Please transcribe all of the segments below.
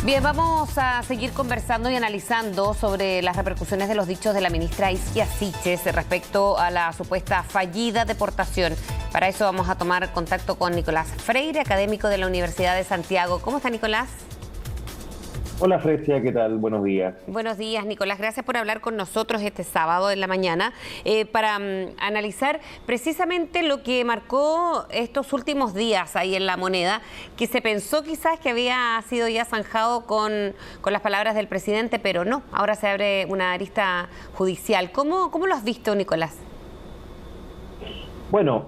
Bien, vamos a seguir conversando y analizando sobre las repercusiones de los dichos de la ministra Isquia Siches respecto a la supuesta fallida deportación. Para eso vamos a tomar contacto con Nicolás Freire, académico de la Universidad de Santiago. ¿Cómo está, Nicolás? Hola Frecia, ¿qué tal? Buenos días. Buenos días, Nicolás. Gracias por hablar con nosotros este sábado en la mañana para analizar precisamente lo que marcó estos últimos días ahí en La Moneda, que se pensó quizás que había sido ya zanjado con las palabras del presidente, pero no. Ahora se abre una arista judicial. ¿Cómo lo has visto, Nicolás? Bueno,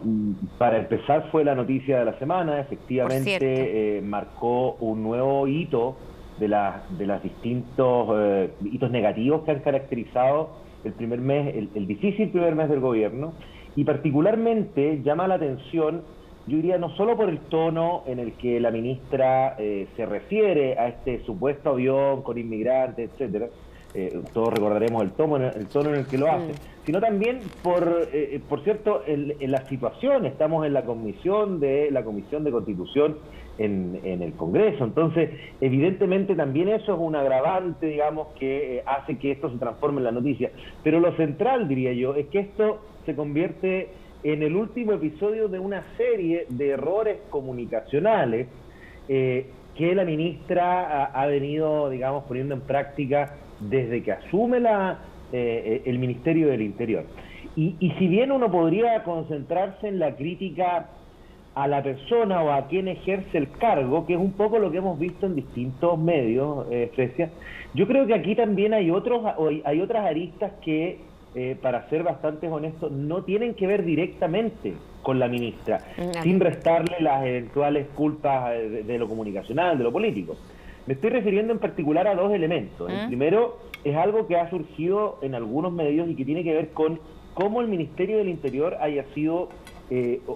para empezar fue la noticia de la semana. Efectivamente marcó un nuevo hito de las distintos hitos negativos que han caracterizado el primer mes, el difícil primer mes del gobierno, y particularmente llama la atención, yo diría, no solo por el tono en el que la ministra se refiere a este supuesto avión con inmigrantes, etcétera. Todos recordaremos el tono en el que lo hace, sino también por cierto, en la situación. Estamos en la Comisión de Constitución en el Congreso, entonces evidentemente también eso es un agravante, digamos, que hace que esto se transforme en la noticia. Pero lo central, diría yo, es que esto se convierte en el último episodio de una serie de errores comunicacionales que la ministra ha venido, digamos, poniendo en práctica desde que asume el Ministerio del Interior. Y si bien uno podría concentrarse en la crítica a la persona o a quien ejerce el cargo, que es un poco lo que hemos visto en distintos medios, Frecia, yo creo que aquí también hay otras aristas que, para ser bastante honestos, no tienen que ver directamente con la ministra, sin restarle las eventuales culpas de lo comunicacional, de lo político. Me estoy refiriendo en particular a dos elementos. El primero es algo que ha surgido en algunos medios y que tiene que ver con cómo el Ministerio del Interior haya sido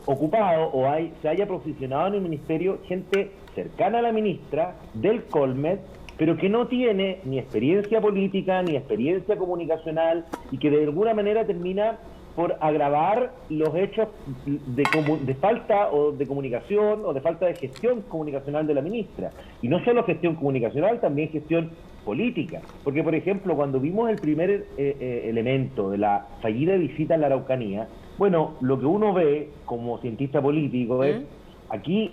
ocupado o se haya posicionado en el ministerio gente cercana a la ministra, del Colmet, pero que no tiene ni experiencia política ni experiencia comunicacional, y que de alguna manera termina por agravar los hechos de falta o de comunicación o de falta de gestión comunicacional de la ministra. Y no solo gestión comunicacional, también gestión política. Porque, por ejemplo, cuando vimos el primer elemento de la fallida visita a la Araucanía, bueno, lo que uno ve como cientista político es, aquí,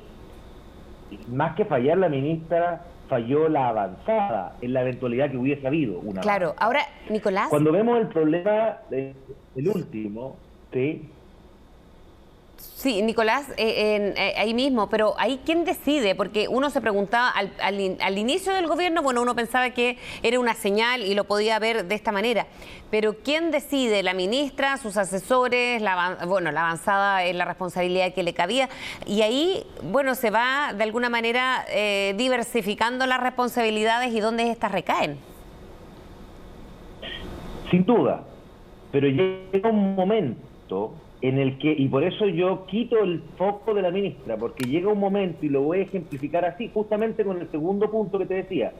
más que fallar la ministra, falló la avanzada en la eventualidad que hubiese habido una. Claro, ahora, Nicolás. Cuando vemos el problema del último, ¿sí? Sí, Nicolás, ahí mismo, pero ahí ¿quién decide? Porque uno se preguntaba al inicio del gobierno, bueno, uno pensaba que era una señal y lo podía ver de esta manera, pero ¿quién decide? ¿La ministra, sus asesores? La avanzada es la responsabilidad que le cabía, y ahí, bueno, se va de alguna manera diversificando las responsabilidades y dónde estas recaen. Sin duda, pero llega un momento en el que, y por eso yo quito el foco de la ministra, porque llega un momento, y lo voy a ejemplificar así, justamente con el segundo punto que te decía,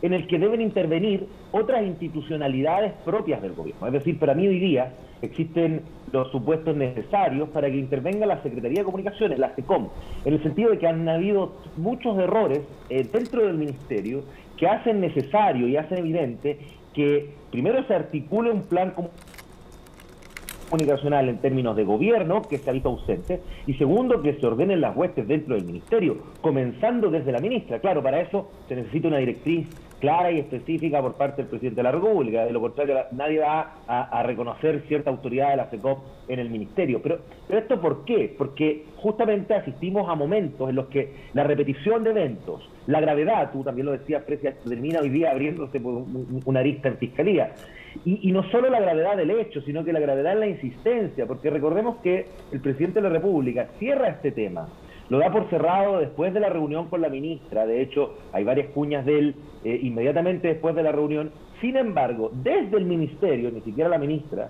en el que deben intervenir otras institucionalidades propias del gobierno. Es decir, para mí hoy día existen los supuestos necesarios para que intervenga la Secretaría de Comunicaciones, la SECOM, en el sentido de que han habido muchos errores dentro del ministerio que hacen necesario y hacen evidente que primero se articule un plan comunicacional en términos de gobierno, que se ha visto ausente, y segundo, que se ordenen las huestes dentro del ministerio, comenzando desde la ministra. Claro, para eso se necesita una directriz clara y específica por parte del presidente de la República. De lo contrario, nadie va a reconocer cierta autoridad de la SECOM en el ministerio. Pero ¿esto por qué? Porque justamente asistimos a momentos en los que la repetición de eventos, la gravedad, tú también lo decías, Precia, termina hoy día abriéndose por una arista en fiscalía. Y no solo la gravedad del hecho, sino que la gravedad en la insistencia, porque recordemos que el presidente de la República cierra este tema, lo da por cerrado después de la reunión con la ministra. De hecho, hay varias cuñas de él inmediatamente después de la reunión. Sin embargo, desde el ministerio, ni siquiera la ministra,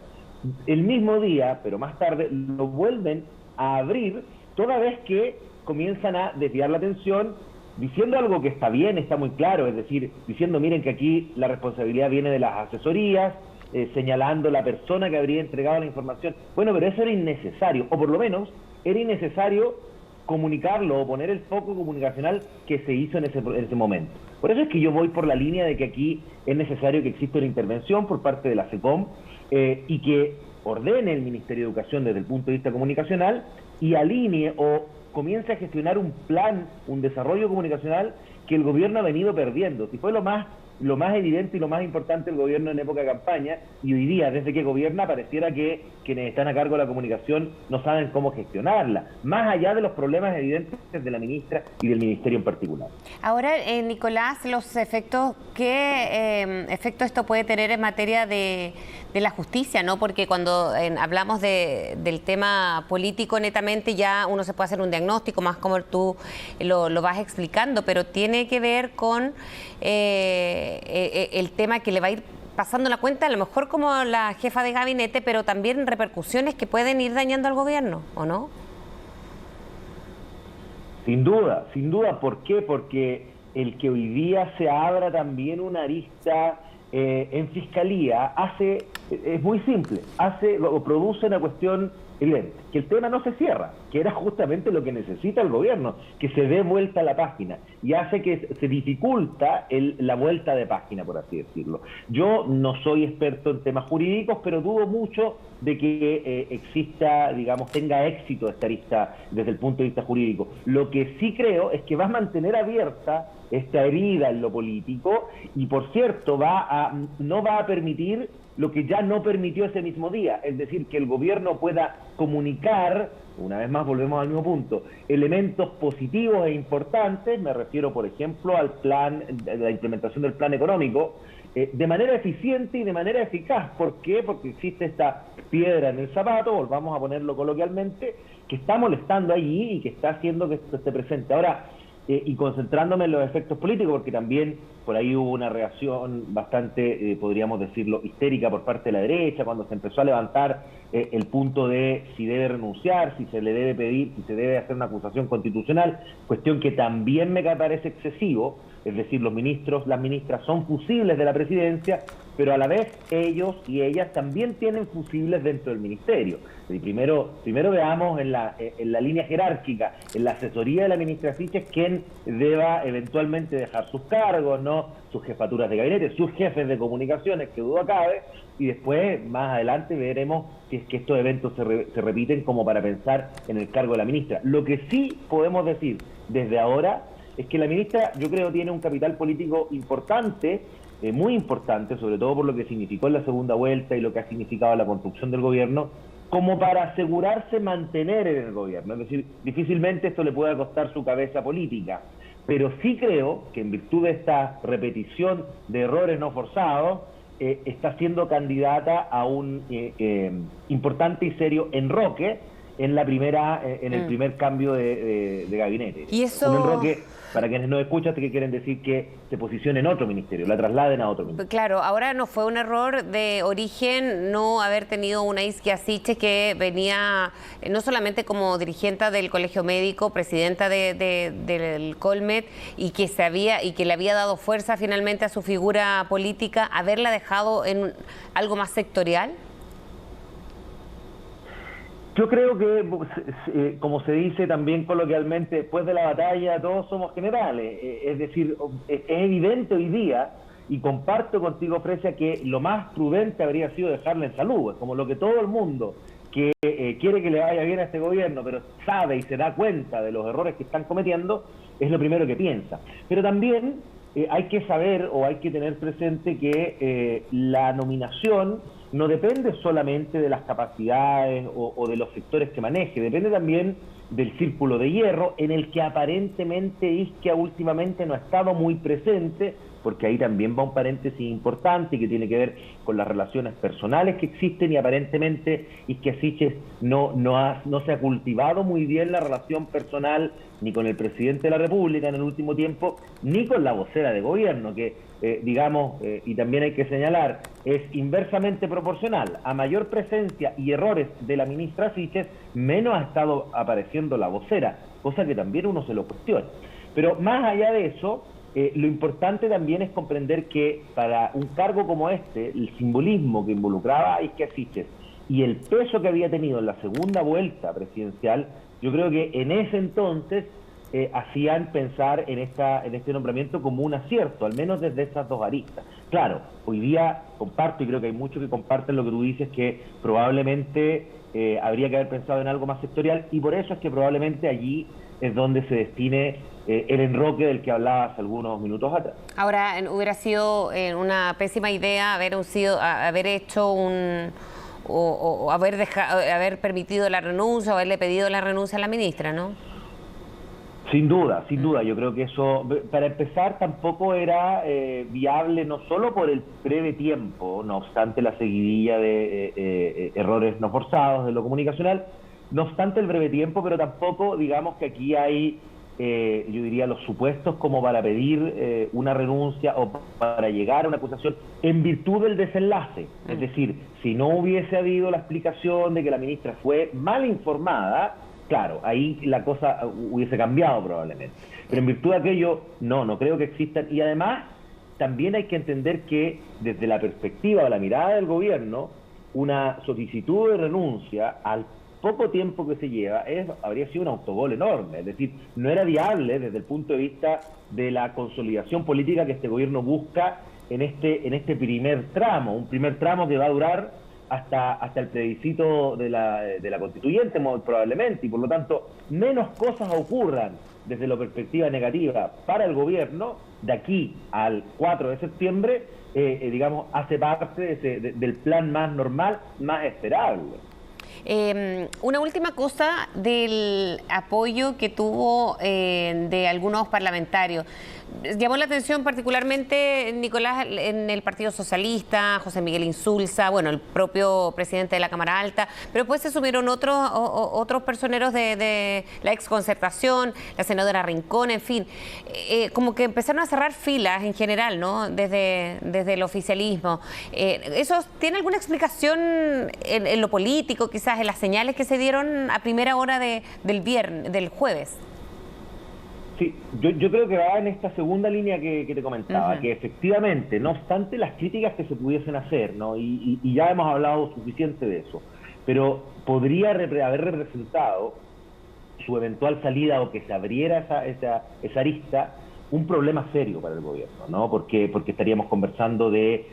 el mismo día, pero más tarde, lo vuelven a abrir, toda vez que comienzan a desviar la atención, diciendo algo que está bien, está muy claro, es decir, diciendo, miren que aquí la responsabilidad viene de las asesorías, señalando la persona que habría entregado la información. Bueno, pero eso era innecesario, o por lo menos era innecesario comunicarlo o poner el foco comunicacional que se hizo en ese momento. Por eso es que yo voy por la línea de que aquí es necesario que exista una intervención por parte de la SECOM y que ordene el Ministerio de Educación desde el punto de vista comunicacional y alinee o comience a gestionar un plan, un desarrollo comunicacional que el gobierno ha venido perdiendo. Si fue lo más evidente y lo más importante del gobierno en época de campaña, y hoy día, desde que gobierna, pareciera que quienes están a cargo de la comunicación no saben cómo gestionarla, más allá de los problemas evidentes de la ministra y del ministerio en particular. Ahora, Nicolás, los efectos, ¿qué efecto esto puede tener en materia de la justicia, ¿no? Porque cuando hablamos del tema político netamente, ya uno se puede hacer un diagnóstico, más como tú lo vas explicando, pero tiene que ver con el tema que le va a ir pasando la cuenta, a lo mejor como la jefa de gabinete, pero también repercusiones que pueden ir dañando al gobierno, ¿o no? Sin duda. ¿Por qué? Porque el que hoy día se abra también una arista en fiscalía es muy simple, produce una cuestión evidente, que el tema no se cierra, que era justamente lo que necesita el gobierno, que se dé vuelta a la página, y hace que se dificulta la vuelta de página, por así decirlo. Yo no soy experto en temas jurídicos, pero dudo mucho de que exista, digamos, tenga éxito esta arista desde el punto de vista jurídico. Lo que sí creo es que va a mantener abierta esta herida en lo político y, por cierto, no va a permitir lo que ya no permitió ese mismo día, es decir, que el gobierno pueda comunicar, una vez más volvemos al mismo punto, elementos positivos e importantes, me refiero, por ejemplo, al plan, la implementación del plan económico, de manera eficiente y de manera eficaz. ¿Por qué? Porque existe esta piedra en el zapato, volvamos a ponerlo coloquialmente, que está molestando allí y que está haciendo que esto esté presente. Ahora, y concentrándome en los efectos políticos, porque también por ahí hubo una reacción bastante, podríamos decirlo, histérica por parte de la derecha, cuando se empezó a levantar el punto de si debe renunciar, si se le debe pedir, si se debe hacer una acusación constitucional, cuestión que también me parece excesivo. Es decir, los ministros, las ministras son fusibles de la presidencia, pero a la vez ellos y ellas también tienen fusibles dentro del ministerio. Y primero veamos en la línea jerárquica, en la asesoría de la ministra Siches, quién deba eventualmente dejar sus cargos, ¿no? Sus jefaturas de gabinete, sus jefes de comunicaciones, que duda cabe, y después, más adelante, veremos si es que estos eventos se repiten como para pensar en el cargo de la ministra. Lo que sí podemos decir desde ahora es que la ministra, yo creo, tiene un capital político importante, muy importante, sobre todo por lo que significó en la segunda vuelta y lo que ha significado la construcción del gobierno, como para asegurarse mantener en el gobierno. Es decir, difícilmente esto le pueda costar su cabeza política, pero sí creo que en virtud de esta repetición de errores no forzados, está siendo candidata a un importante y serio enroque en el primer cambio de gabinete. ¿Y eso? Un enroque, para quienes no escuchan, que quieren decir que se posicione en otro ministerio, la trasladen a otro ministerio. Claro, ahora no fue un error de origen no haber tenido una Isquia Siches que venía no solamente como dirigente del Colegio Médico, presidenta del Colmet, y que le había dado fuerza finalmente a su figura política, haberla dejado en algo más sectorial. Yo creo que, como se dice también coloquialmente, después de la batalla todos somos generales. Es decir, es evidente hoy día, y comparto contigo, Fresia, que lo más prudente habría sido dejarla en salud. Es como lo que todo el mundo que quiere que le vaya bien a este gobierno, pero sabe y se da cuenta de los errores que están cometiendo, es lo primero que piensa. Pero también hay que saber o hay que tener presente que la nominación no depende solamente de las capacidades o de los sectores que maneje, depende también del círculo de hierro, en el que aparentemente Isquia últimamente no ha estado muy presente, porque ahí también va un paréntesis importante que tiene que ver con las relaciones personales que existen, y aparentemente Isquia Siches no se ha cultivado muy bien la relación personal ni con el presidente de la República en el último tiempo, ni con la vocera de gobierno, que y también hay que señalar, es inversamente proporcional. A mayor presencia y errores de la ministra Siches, menos ha estado apareciendo la vocera, cosa que también uno se lo cuestiona. Pero más allá de eso, lo importante también es comprender que para un cargo como este, el simbolismo que involucraba a Isquia Siches y el peso que había tenido en la segunda vuelta presidencial Yo creo que en ese entonces hacían pensar en este nombramiento como un acierto, al menos desde esas dos aristas. Claro, hoy día comparto, y creo que hay muchos que comparten lo que tú dices, que probablemente habría que haber pensado en algo más sectorial, y por eso es que probablemente allí es donde se destine el enroque del que hablabas algunos minutos atrás. Ahora, hubiera sido una pésima idea haber hecho o haber permitido la renuncia o haberle pedido la renuncia a la ministra, ¿no? Sin duda, sin duda. Yo creo que eso, para empezar, tampoco era viable, no solo por el breve tiempo, no obstante la seguidilla de errores no forzados de lo comunicacional, no obstante el breve tiempo, pero tampoco, digamos que aquí hay, yo diría, los supuestos como para pedir una renuncia o para llegar a una acusación en virtud del desenlace. Es decir, si no hubiese habido la explicación de que la ministra fue mal informada, claro, ahí la cosa hubiese cambiado probablemente. Pero en virtud de aquello, no creo que existan. Y además, también hay que entender que desde la perspectiva o la mirada del gobierno, una solicitud de renuncia al poco tiempo que se lleva habría sido un autogol enorme. Es decir, no era viable desde el punto de vista de la consolidación política que este gobierno busca en este primer tramo, un primer tramo que va a durar hasta el plebiscito de la constituyente, probablemente, y por lo tanto menos cosas ocurran desde la perspectiva negativa para el gobierno de aquí al 4 de septiembre, digamos, hace parte del plan más normal, más esperable. Una última cosa del apoyo que tuvo de algunos parlamentarios. Llamó la atención particularmente, Nicolás, en el Partido Socialista, José Miguel Insulza, bueno, el propio presidente de la Cámara Alta, pero después se sumieron otros personeros de la exconcertación, la senadora Rincón, en fin, como que empezaron a cerrar filas en general, ¿no? Desde el oficialismo. ¿Eso tiene alguna explicación en lo político, quizás en las señales que se dieron a primera hora del jueves? Sí, yo creo que va en esta segunda línea que te comentaba, que efectivamente, no obstante las críticas que se pudiesen hacer, ¿no? Y ya hemos hablado suficiente de eso, pero podría haber representado su eventual salida o que se abriera esa arista un problema serio para el gobierno, ¿no? Porque estaríamos conversando de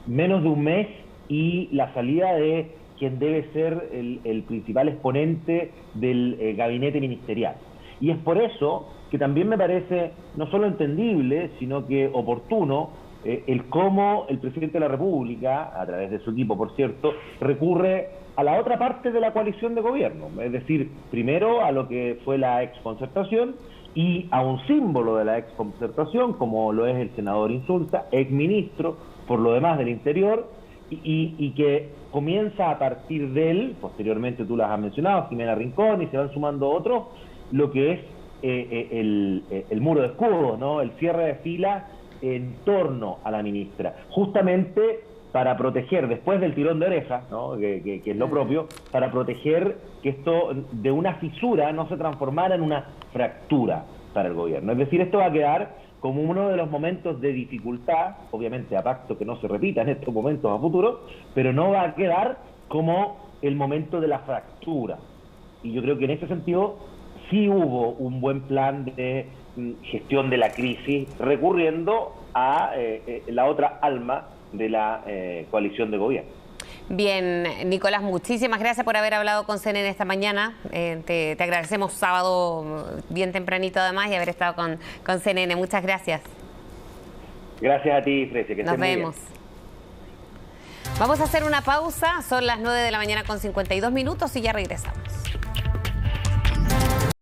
menos de un mes y la salida de quien debe ser el principal exponente del gabinete ministerial. Y es por eso que también me parece no solo entendible, sino que oportuno el cómo el presidente de la República, a través de su equipo, por cierto, recurre a la otra parte de la coalición de gobierno. Es decir, primero a lo que fue la exconcertación y a un símbolo de la exconcertación, como lo es el senador Insulza, exministro, por lo demás, del Interior, y que comienza a partir de él, posteriormente tú las has mencionado, Jimena Rincón, y se van sumando otros, lo que es el muro de escudos, ¿no? El cierre de filas en torno a la ministra, justamente para proteger, después del tirón de orejas, ¿no? que es lo propio, para proteger que esto de una fisura no se transformara en una fractura para el gobierno. Es decir, esto va a quedar como uno de los momentos de dificultad, obviamente a pacto que no se repita en estos momentos a futuro, pero no va a quedar como el momento de la fractura. Y yo creo que en ese sentido sí hubo un buen plan de gestión de la crisis, recurriendo a la otra alma de la coalición de gobierno. Bien, Nicolás, muchísimas gracias por haber hablado con CNN esta mañana. Te agradecemos sábado bien tempranito además y haber estado con CNN. Muchas gracias. Gracias a ti, Frecia. Que nos vemos. Vamos a hacer una pausa. Son las 9 de la mañana con 52 minutos y ya regresamos.